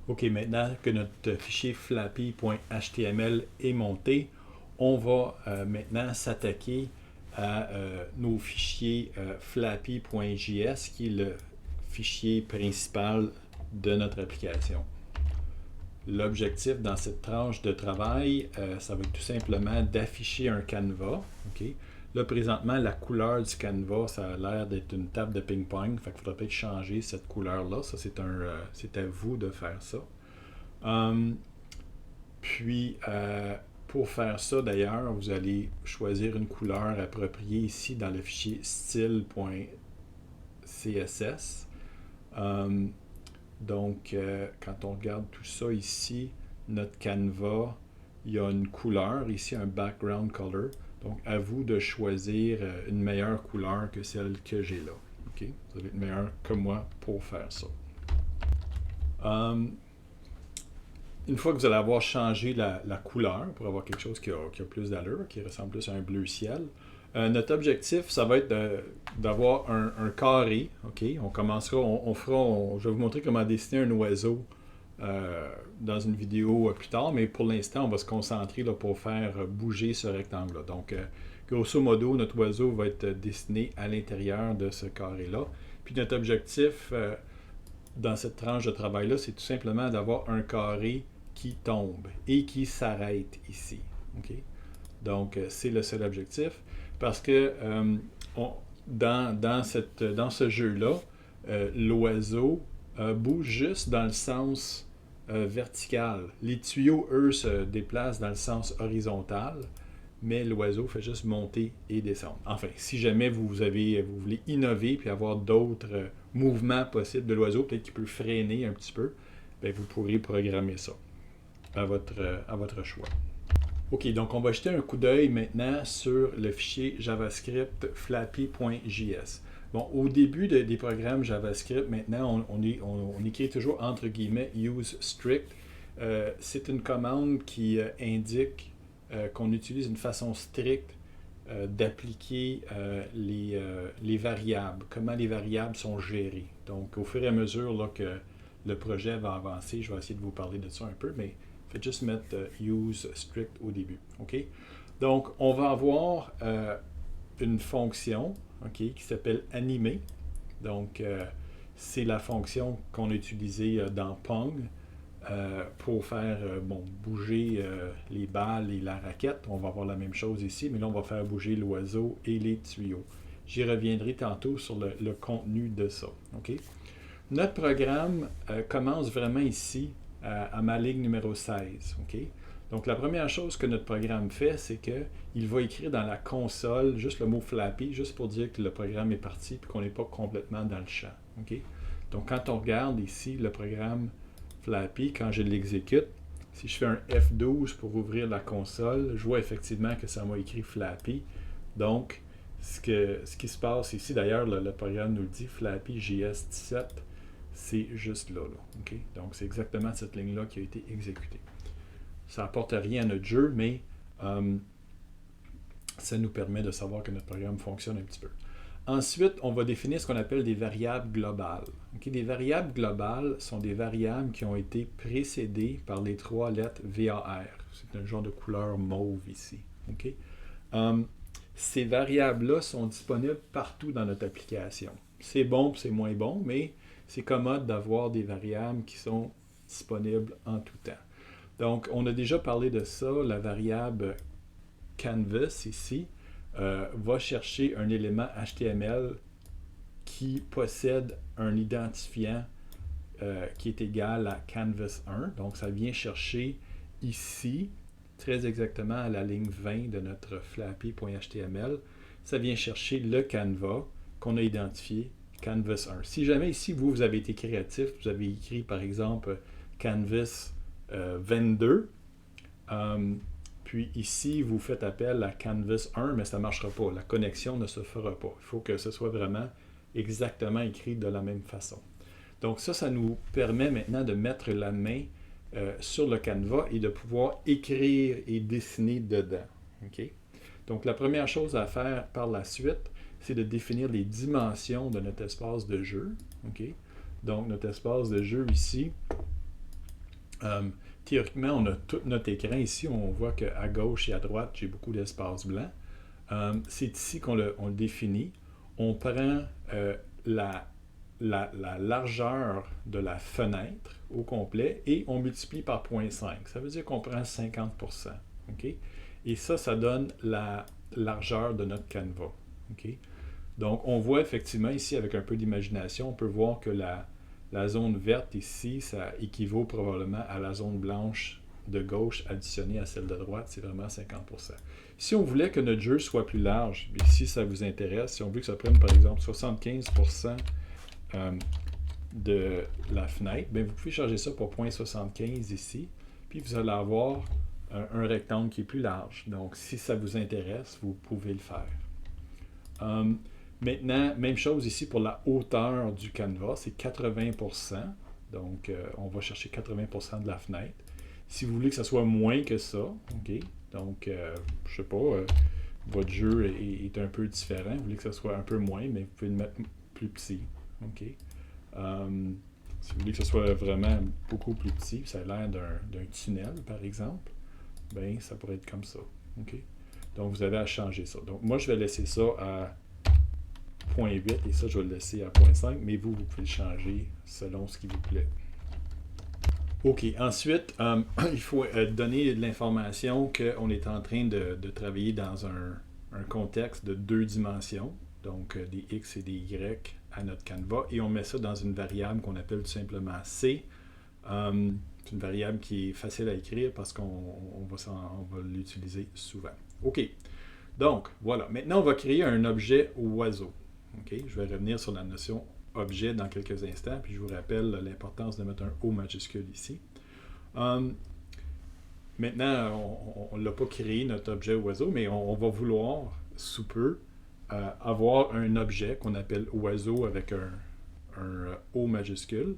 OK, maintenant que notre fichier flappy.html est monté, on va maintenant s'attaquer à nos fichiers flappy.js, qui est le fichier principal de notre application. L'objectif dans cette tranche de travail, ça va être tout simplement d'afficher un canevas. Okay? Là, présentement, la couleur du canevas, ça a l'air d'être une table de ping-pong. Fait qu'il faudra peut-être changer cette couleur-là. Ça, c'est à vous de faire ça. Pour faire ça, d'ailleurs, vous allez choisir une couleur appropriée ici dans le fichier style.css. Donc, quand on regarde tout ça ici, notre canevas, il y a une couleur, ici un background color. Donc, à vous de choisir une meilleure couleur que celle que j'ai là. Okay? Vous allez être meilleur que moi pour faire ça. Une fois que vous allez avoir changé la couleur pour avoir quelque chose qui a plus d'allure, qui ressemble plus à un bleu ciel, notre objectif, ça va être d'avoir un carré. Okay? On commencera, je vais vous montrer comment dessiner un oiseau dans une vidéo plus tard, mais pour l'instant, on va se concentrer là, pour faire bouger ce rectangle-là. Donc, grosso modo, notre oiseau va être dessiné à l'intérieur de ce carré-là. Puis notre objectif dans cette tranche de travail-là, c'est tout simplement d'avoir un carré qui tombe et qui s'arrête ici. Okay? Donc, c'est le seul objectif. Parce que dans ce jeu-là, l'oiseau bouge juste dans le sens vertical. Les tuyaux, eux, se déplacent dans le sens horizontal, mais l'oiseau fait juste monter et descendre. Enfin, si jamais vous voulez innover puis avoir d'autres mouvements possibles de l'oiseau, peut-être qu'il peut freiner un petit peu, bien, vous pourrez programmer ça à votre choix. OK, donc on va jeter un coup d'œil maintenant sur le fichier JavaScript flappy.js. Bon, au début des programmes JavaScript, maintenant, on écrit toujours entre guillemets use strict. C'est une commande qui indique qu'on utilise une façon stricte d'appliquer les variables, comment les variables sont gérées. Donc, au fur et à mesure là, que le projet va avancer, je vais essayer de vous parler de ça un peu, mais faites juste mettre use strict au début. Okay? Donc, on va avoir une fonction qui s'appelle animer. Donc, c'est la fonction qu'on a utilisée dans Pong pour faire bouger les balles et la raquette. On va avoir la même chose ici, mais là, on va faire bouger l'oiseau et les tuyaux. J'y reviendrai tantôt sur le contenu de ça. Okay? Notre programme commence vraiment ici à ma ligne numéro 16. Okay? Donc, la première chose que notre programme fait, c'est qu'il va écrire dans la console juste le mot Flappy, juste pour dire que le programme est parti et qu'on n'est pas complètement dans le champ. Okay? Donc, quand on regarde ici le programme Flappy, quand je l'exécute, si je fais un F12 pour ouvrir la console, je vois effectivement que ça m'a écrit Flappy. Donc, ce qui se passe ici, d'ailleurs, le programme nous le dit, Flappy JS17, c'est juste là. Okay? Donc, c'est exactement cette ligne-là qui a été exécutée. Ça n'apporte rien à notre jeu, mais ça nous permet de savoir que notre programme fonctionne un petit peu. Ensuite, on va définir ce qu'on appelle des variables globales. Okay? Des variables globales sont des variables qui ont été précédées par les 3 lettres VAR. C'est un genre de couleur mauve ici. Okay? Ces variables-là sont disponibles partout dans notre application. C'est bon, c'est moins bon, mais c'est commode d'avoir des variables qui sont disponibles en tout temps. Donc, on a déjà parlé de ça, la variable canvas ici va chercher un élément HTML qui possède un identifiant qui est égal à canvas1. Donc, ça vient chercher ici, très exactement à la ligne 20 de notre flappy.html, ça vient chercher le canevas qu'on a identifié, canvas1. Si jamais ici, vous avez été créatif, vous avez écrit par exemple canvas 22, puis ici, vous faites appel à Canvas 1, mais ça ne marchera pas. La connexion ne se fera pas. Il faut que ce soit vraiment exactement écrit de la même façon. Donc ça nous permet maintenant de mettre la main sur le canevas et de pouvoir écrire et dessiner dedans. Okay? Donc la première chose à faire par la suite, c'est de définir les dimensions de notre espace de jeu. Okay? Donc notre espace de jeu ici, Euh, Théoriquement, on a tout notre écran ici. On voit qu'à gauche et à droite, j'ai beaucoup d'espace blanc. C'est ici qu'on on le définit. On prend la, la largeur de la fenêtre au complet et on multiplie par 0,5. Ça veut dire qu'on prend 50%. OK? Et ça donne la largeur de notre canevas. OK? Donc, on voit effectivement ici, avec un peu d'imagination, on peut voir que la zone verte ici, ça équivaut probablement à la zone blanche de gauche additionnée à celle de droite, c'est vraiment 50%. Si on voulait que notre jeu soit plus large, et si ça vous intéresse, si on veut que ça prenne par exemple 75% de la fenêtre, bien, vous pouvez changer ça pour 0,75 ici, puis vous allez avoir un rectangle qui est plus large. Donc, si ça vous intéresse, vous pouvez le faire. Maintenant, même chose ici pour la hauteur du canevas, c'est 80%. Donc, on va chercher 80% de la fenêtre. Si vous voulez que ça soit moins que ça, OK, donc, je sais pas, votre jeu est un peu différent. Vous voulez que ça soit un peu moins, mais vous pouvez le mettre plus petit. OK. Si vous voulez que ce soit vraiment beaucoup plus petit, ça a l'air d'un tunnel, par exemple, ben ça pourrait être comme ça. OK. Donc, vous avez à changer ça. Donc, moi, je vais laisser ça à 0,8 et ça, je vais le laisser à 0,5, mais vous pouvez le changer selon ce qui vous plaît. OK, ensuite, il faut donner de l'information qu'on est en train de travailler dans un contexte de 2 dimensions, donc des X et des Y à notre canevas, et on met ça dans une variable qu'on appelle tout simplement C. C'est une variable qui est facile à écrire parce qu'on va l'utiliser souvent. OK, donc voilà, maintenant on va créer un objet oiseau. OK, je vais revenir sur la notion objet dans quelques instants, puis je vous rappelle l'importance de mettre un O majuscule ici. Maintenant, on ne l'a pas créé, notre objet oiseau, mais on va vouloir, sous peu, avoir un objet qu'on appelle oiseau avec un O majuscule,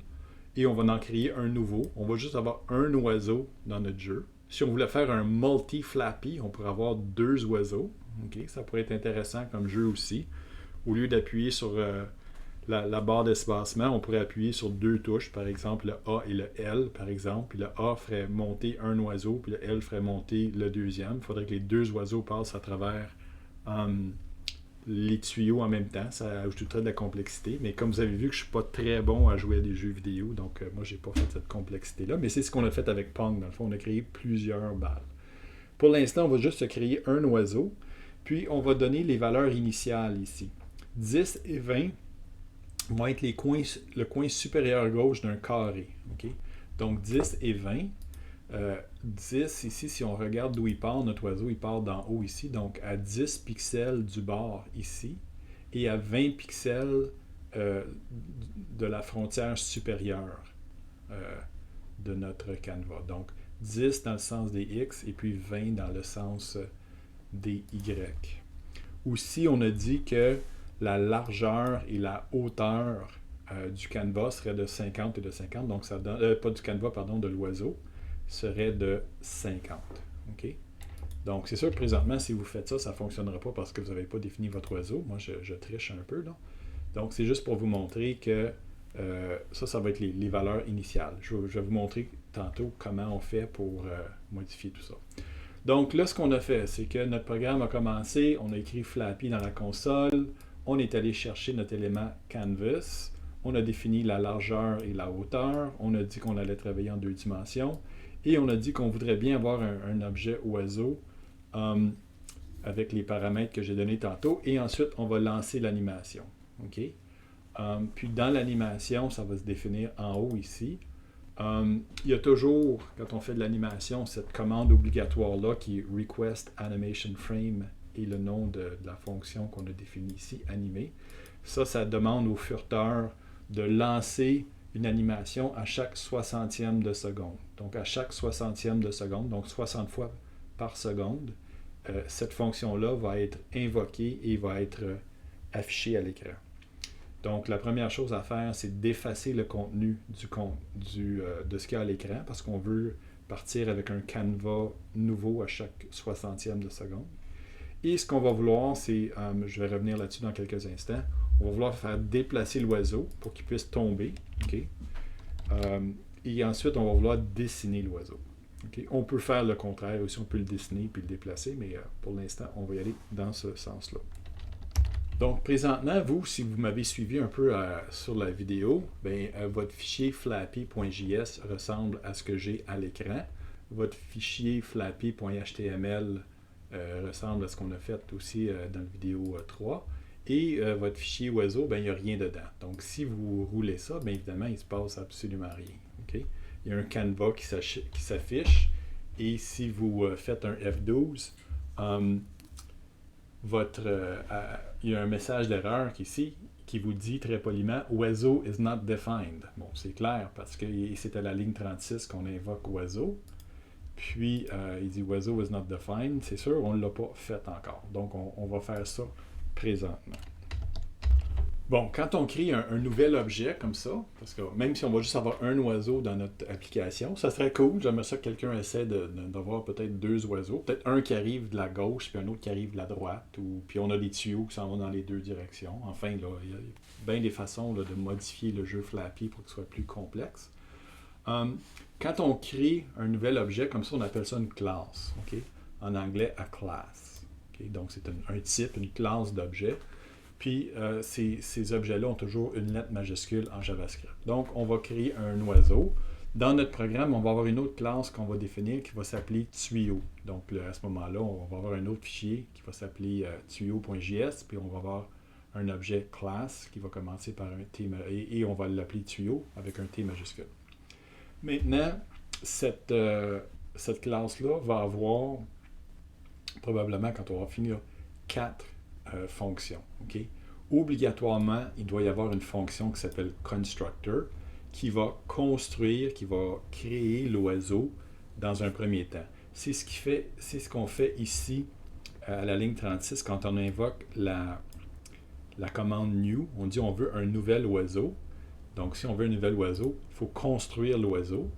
et on va en créer un nouveau. On va juste avoir un oiseau dans notre jeu. Si on voulait faire un multi-flappy, on pourrait avoir 2 oiseaux. Okay? Ça pourrait être intéressant comme jeu aussi. Au lieu d'appuyer sur la barre d'espacement, on pourrait appuyer sur 2 touches, par exemple le A et le L, par exemple. Puis le A ferait monter un oiseau, puis le L ferait monter le deuxième. Il faudrait que les 2 oiseaux passent à travers les tuyaux en même temps. Ça ajouterait de la complexité. Mais comme vous avez vu que je ne suis pas très bon à jouer à des jeux vidéo, donc moi, je n'ai pas fait cette complexité-là. Mais c'est ce qu'on a fait avec Pong. Dans le fond, on a créé plusieurs balles. Pour l'instant, on va juste créer un oiseau. Puis, on va donner les valeurs initiales ici. 10 et 20 vont être le coin supérieur gauche d'un carré. Okay? Donc 10 et 20. 10 ici, si on regarde d'où il part, notre oiseau, il part d'en haut ici, donc à 10 pixels du bord ici, et à 20 pixels de la frontière supérieure de notre canevas. Donc 10 dans le sens des X et puis 20 dans le sens des Y. Aussi, on a dit que la largeur et la hauteur du canevas serait de 50 et de 50, donc ça donne, pas du canevas, pardon, de l'oiseau, serait de 50. OK? Donc, c'est sûr que présentement, si vous faites ça, ça ne fonctionnera pas parce que vous n'avez pas défini votre oiseau. Moi, je triche un peu, là. Donc, c'est juste pour vous montrer que ça va être les valeurs initiales. Je vais vous montrer tantôt comment on fait pour modifier tout ça. Donc, là, ce qu'on a fait, c'est que notre programme a commencé, on a écrit Flappy dans la console, on est allé chercher notre élément Canvas, on a défini la largeur et la hauteur, on a dit qu'on allait travailler en 2 dimensions, et on a dit qu'on voudrait bien avoir un objet oiseau avec les paramètres que j'ai donnés tantôt, et ensuite, on va lancer l'animation. OK? Puis, dans l'animation, ça va se définir en haut ici. Il y a toujours, quand on fait de l'animation, cette commande obligatoire-là qui est Request Animation Frame et le nom de la fonction qu'on a définie ici, animer. Ça demande au furteur de lancer une animation à chaque 60e de seconde. Donc, à chaque 60e de seconde, donc 60 fois par seconde, cette fonction-là va être invoquée et va être affichée à l'écran. Donc, la première chose à faire, c'est d'effacer le contenu de ce qu'il y a à l'écran parce qu'on veut partir avec un canevas nouveau à chaque 60e de seconde. Et ce qu'on va vouloir, c'est, je vais revenir là-dessus dans quelques instants, on va vouloir faire déplacer l'oiseau pour qu'il puisse tomber. Okay? et ensuite, on va vouloir dessiner l'oiseau. Okay? On peut faire le contraire aussi, on peut le dessiner puis le déplacer, mais pour l'instant, on va y aller dans ce sens-là. Donc, présentement, vous, si vous m'avez suivi un peu sur la vidéo, votre fichier flappy.js ressemble à ce que j'ai à l'écran. Votre fichier flappy.html ressemble à ce qu'on a fait aussi dans la vidéo 3. Et votre fichier oiseau, il n'y a rien dedans. Donc, si vous roulez ça, bien évidemment, il ne se passe absolument rien. Okay? Il y a un canevas qui s'affiche. Et si vous faites un F12, il y a un message d'erreur ici qui vous dit très poliment « Oiseau is not defined ». Bon, c'est clair parce que c'est à la ligne 36 qu'on invoque oiseau. Puis, il dit « Oiseau is not defined ». C'est sûr, on ne l'a pas fait encore. Donc, on va faire ça présentement. Bon, quand on crée un nouvel objet comme ça, parce que même si on va juste avoir un oiseau dans notre application, ça serait cool. J'aimerais ça que quelqu'un essaie d'avoir peut-être 2 oiseaux. Peut-être un qui arrive de la gauche, puis un autre qui arrive de la droite. Puis on a des tuyaux qui s'en vont dans les 2 directions. Enfin, là, il y a bien des façons là, de modifier le jeu Flappy pour qu'il soit plus complexe. Quand on crée un nouvel objet comme ça, on appelle ça une classe. Okay? En anglais, a class. Okay? Donc, c'est un type, une classe d'objet. Puis, ces objets-là ont toujours une lettre majuscule en JavaScript. Donc, on va créer un oiseau. Dans notre programme, on va avoir une autre classe qu'on va définir qui va s'appeler tuyau. Donc, à ce moment-là, on va avoir un autre fichier qui va s'appeler tuyau.js, puis on va avoir un objet class qui va commencer par un T et on va l'appeler tuyau avec un T majuscule. Maintenant, cette classe-là va avoir, probablement quand on va finir, 4 fonctions. Okay? Obligatoirement, il doit y avoir une fonction qui s'appelle constructor qui va construire, qui va créer l'oiseau dans un premier temps. C'est ce qu'on fait ici à la ligne 36 quand on invoque la commande new. On dit on veut un nouvel oiseau. Donc, si on veut un nouvel oiseau, il faut construire l'oiseau.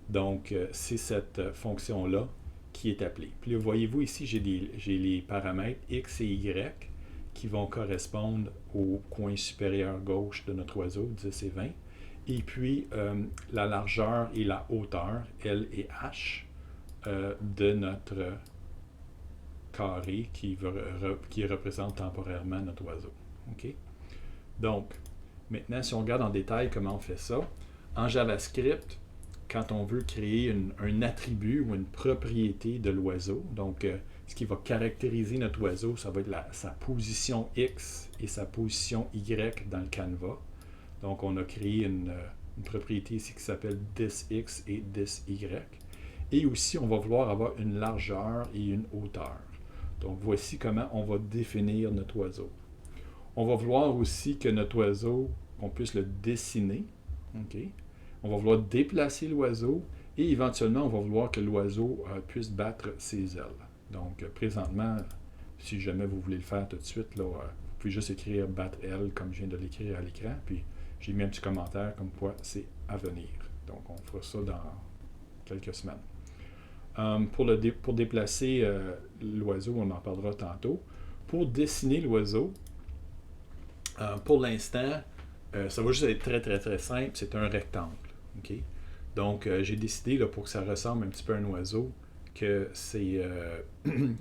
Donc, c'est cette fonction-là qui est appelée. Puis, voyez-vous ici, j'ai les paramètres x et y qui vont correspondre au coin supérieur gauche de notre oiseau, 10 et 20. Et puis, la largeur et la hauteur, L et H, de notre carré qui représente temporairement notre oiseau. Okay? Donc, maintenant, si on regarde en détail comment on fait ça, en JavaScript, quand on veut créer un attribut ou une propriété de l'oiseau, donc ce qui va caractériser notre oiseau, ça va être sa position X et sa position Y dans le canevas. Donc, on a créé une propriété ici qui s'appelle thisX et thisY. Et aussi, on va vouloir avoir une largeur et une hauteur. Donc, voici comment on va définir notre oiseau. On va vouloir aussi que notre oiseau, on puisse le dessiner. Okay? On va vouloir déplacer l'oiseau et éventuellement, on va vouloir que l'oiseau puisse battre ses ailes. Donc, présentement, si jamais vous voulez le faire tout de suite, là, vous pouvez juste écrire « battre aile » comme je viens de l'écrire à l'écran. Puis, j'ai mis un petit commentaire comme quoi c'est à venir. Donc, on fera ça dans quelques semaines. Pour déplacer l'oiseau, on en parlera tantôt. Pour dessiner l'oiseau, pour l'instant, ça va juste être très, très, très simple. C'est un rectangle. Okay? Donc, j'ai décidé, là, pour que ça ressemble un petit peu à un oiseau, que c'est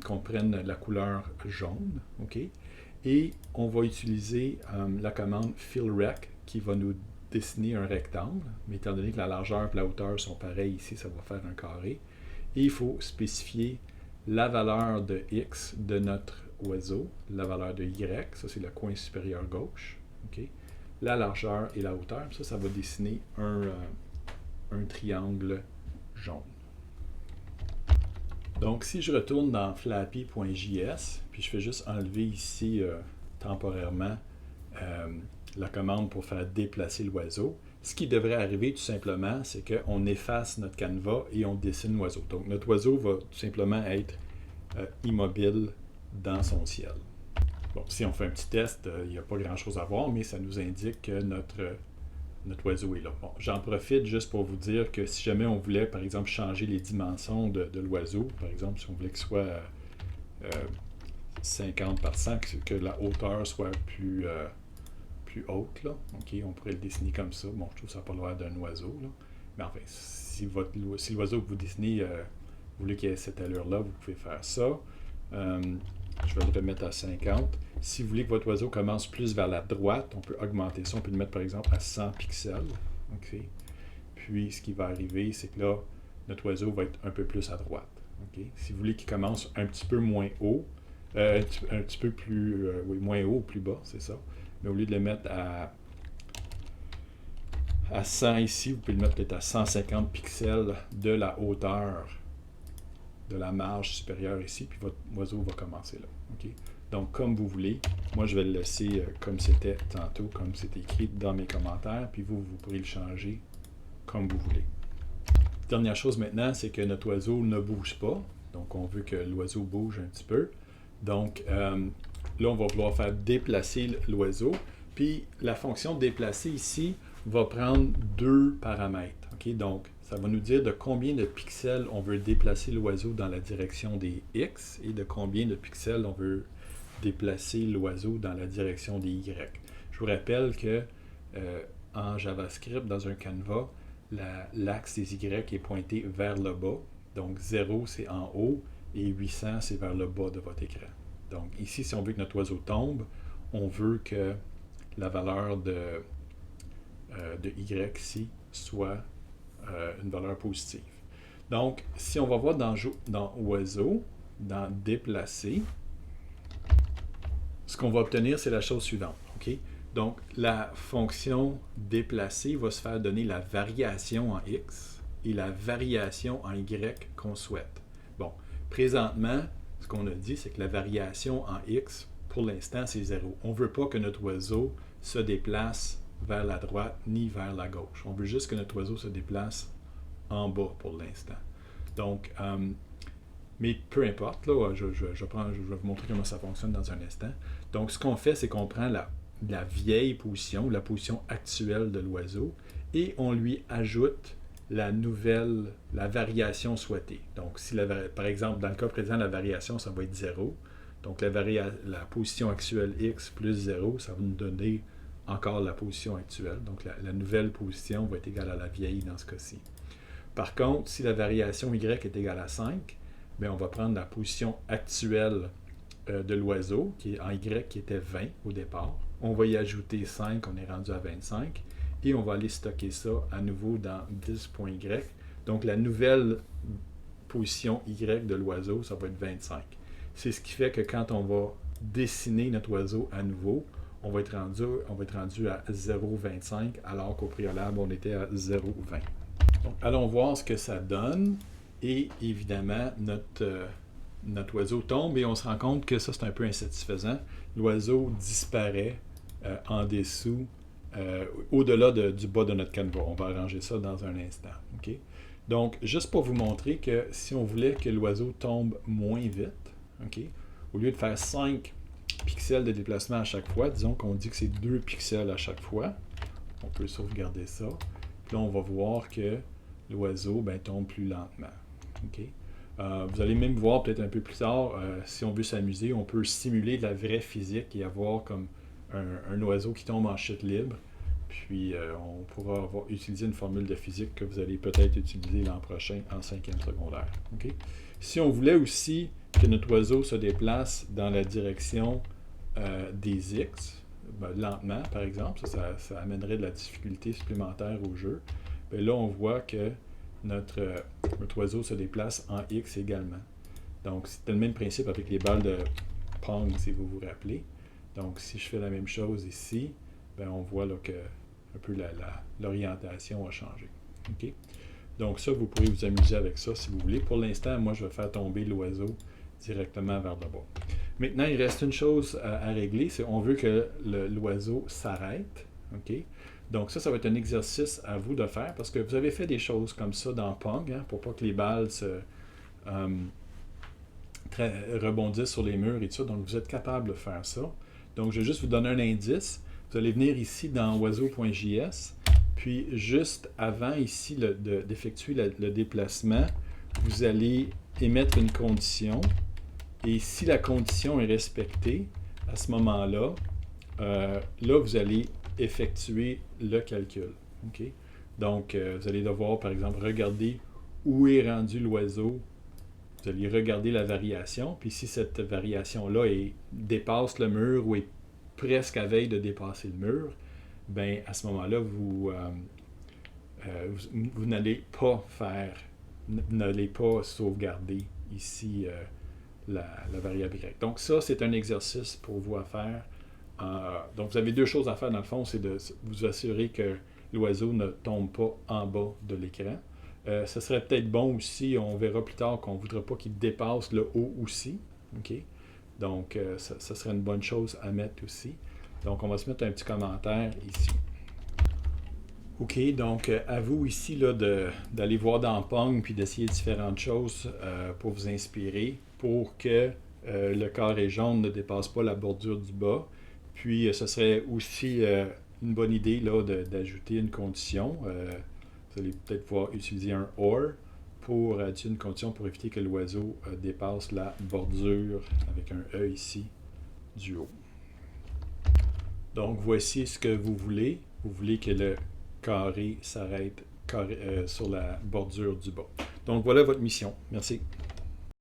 qu'on prenne la couleur jaune. Okay? Et on va utiliser la commande fillRect qui va nous dessiner un rectangle. Mais étant donné que la largeur et la hauteur sont pareilles ici, ça va faire un carré. Et il faut spécifier la valeur de X de notre oiseau, la valeur de Y, ça c'est le coin supérieur gauche, okay? La largeur et la hauteur, ça va dessiner un triangle jaune. Donc si je retourne dans flappy.js, puis je fais juste enlever ici temporairement la commande pour faire déplacer l'oiseau, ce qui devrait arriver tout simplement, c'est qu'on efface notre canevas et on dessine l'oiseau. Donc notre oiseau va tout simplement être immobile dans son ciel. Bon, si on fait un petit test, il n'y a pas grand-chose à voir, mais ça nous indique que notre oiseau est là. Bon, j'en profite juste pour vous dire que si jamais on voulait, par exemple, changer les dimensions de l'oiseau, par exemple, si on voulait qu'il soit 50 par 100, que la hauteur soit plus haute, là. Okay, on pourrait le dessiner comme ça. Bon, je trouve que ça n'a pas l'air d'un oiseau, là. Mais enfin, si l'oiseau que vous dessinez, vous voulez qu'il ait cette allure-là, vous pouvez faire ça. Je vais le remettre à 50. Si vous voulez que votre oiseau commence plus vers la droite, on peut augmenter ça. On peut le mettre par exemple à 100 pixels. Okay. Puis ce qui va arriver, c'est que là, notre oiseau va être un peu plus à droite. Okay. Si vous voulez qu'il commence un petit peu moins haut, un petit peu plus, oui, moins haut ou plus bas, c'est ça. Mais au lieu de le mettre à 100 ici, vous pouvez le mettre peut-être à 150 pixels de la hauteur de la marge supérieure ici, puis votre oiseau va commencer là. Okay? Donc, comme vous voulez, moi je vais le laisser comme c'était tantôt, comme c'était écrit dans mes commentaires, puis vous pourrez le changer comme vous voulez. Dernière chose maintenant, c'est que notre oiseau ne bouge pas. Donc, on veut que l'oiseau bouge un petit peu. Donc, là, on va vouloir faire déplacer l'oiseau. Puis, la fonction déplacer ici va prendre 2 paramètres. Okay? Donc, ça va nous dire de combien de pixels on veut déplacer l'oiseau dans la direction des X et de combien de pixels on veut déplacer l'oiseau dans la direction des Y. Je vous rappelle que en JavaScript, dans un canevas, l'axe des Y est pointé vers le bas. Donc 0, c'est en haut et 800, c'est vers le bas de votre écran. Donc ici, si on veut que notre oiseau tombe, on veut que la valeur de Y ici soit une valeur positive. Donc, si on va voir dans oiseau, dans déplacer, ce qu'on va obtenir, c'est la chose suivante. Okay? Donc, la fonction déplacer va se faire donner la variation en X et la variation en Y qu'on souhaite. Bon, présentement, ce qu'on a dit, c'est que la variation en X, pour l'instant, c'est 0. On ne veut pas que notre oiseau se déplace vers la droite ni vers la gauche. On veut juste que notre oiseau se déplace en bas pour l'instant. Donc, mais peu importe, là, je vais vous montrer comment ça fonctionne dans un instant. Donc, ce qu'on fait, c'est qu'on prend la vieille position, la position actuelle de l'oiseau, et on lui ajoute la variation souhaitée. Donc, si par exemple, dans le cas présent, la variation, ça va être 0. Donc, la position actuelle X plus 0, ça va nous donner encore la position actuelle. Donc, la nouvelle position va être égale à la vieille dans ce cas-ci. Par contre, si la variation Y est égale à 5, bien, on va prendre la position actuelle de l'oiseau, qui est en Y, qui était 20 au départ. On va y ajouter 5, on est rendu à 25. Et on va aller stocker ça à nouveau dans 10.Y. Donc, la nouvelle position Y de l'oiseau, ça va être 25. C'est ce qui fait que quand on va dessiner notre oiseau à nouveau, on va être rendu à 0,25 alors qu'au préalable, on était à 0,20. Donc, allons voir ce que ça donne. Et évidemment, notre oiseau tombe et on se rend compte que ça, c'est un peu insatisfaisant. L'oiseau disparaît en dessous, au-delà du bas de notre canevas. On va arranger ça dans un instant. Okay? Donc, juste pour vous montrer que si on voulait que l'oiseau tombe moins vite, okay, au lieu de faire 5 pixels de déplacement à chaque fois, disons qu'on dit que c'est 2 pixels à chaque fois, on peut sauvegarder ça. Puis là, on va voir que l'oiseau tombe plus lentement. Okay? Vous allez même voir peut-être un peu plus tard, si on veut s'amuser, on peut simuler de la vraie physique et avoir comme un oiseau qui tombe en chute libre. Puis on pourra utiliser une formule de physique que vous allez peut-être utiliser l'an prochain en 5e secondaire. Okay? Si on voulait aussi que notre oiseau se déplace dans la direction des X, lentement par exemple, ça amènerait de la difficulté supplémentaire au jeu. Bien, là, on voit que notre oiseau se déplace en X également. Donc, c'est le même principe avec les balles de Pong, si vous vous rappelez. Donc, si je fais la même chose ici, bien, on voit là, que un peu l'orientation a changé. Okay? Donc, ça, vous pourrez vous amuser avec ça si vous voulez. Pour l'instant, moi, je vais faire tomber l'oiseau directement vers le bas. Maintenant, il reste une chose à régler, c'est qu'on veut que l'oiseau s'arrête. Okay? Donc ça va être un exercice à vous de faire parce que vous avez fait des choses comme ça dans Pong, hein, pour pas que les balles rebondissent sur les murs et tout ça. Donc vous êtes capable de faire ça. Donc je vais juste vous donner un indice. Vous allez venir ici dans oiseau.js, puis juste avant ici d'effectuer le déplacement, vous allez émettre une condition. Et si la condition est respectée, à ce moment-là, là vous allez effectuer le calcul. Okay? Donc, vous allez devoir, par exemple, regarder où est rendu l'oiseau. Vous allez regarder la variation. Puis si cette variation-là dépasse le mur ou est presque à veille de dépasser le mur, ben à ce moment-là, vous n'allez pas sauvegarder ici la variable y. Donc ça, c'est un exercice pour vous à faire. Donc vous avez deux choses à faire dans le fond, c'est de vous assurer que l'oiseau ne tombe pas en bas de l'écran. Ce serait peut-être bon aussi, on verra plus tard qu'on ne voudra pas qu'il dépasse le haut aussi. Okay? Donc ça serait une bonne chose à mettre aussi. Donc on va se mettre un petit commentaire ici. OK, donc à vous ici là, d'aller voir dans Pong puis d'essayer différentes choses pour vous inspirer pour que le carré jaune ne dépasse pas la bordure du bas. Puis ce serait aussi une bonne idée là, d'ajouter une condition. Vous allez peut-être pouvoir utiliser un OR pour ajouter une condition pour éviter que l'oiseau dépasse la bordure avec un E ici du haut. Donc voici ce que vous voulez. Vous voulez que le carré s'arrête sur la bordure du bas. Donc voilà votre mission. Merci.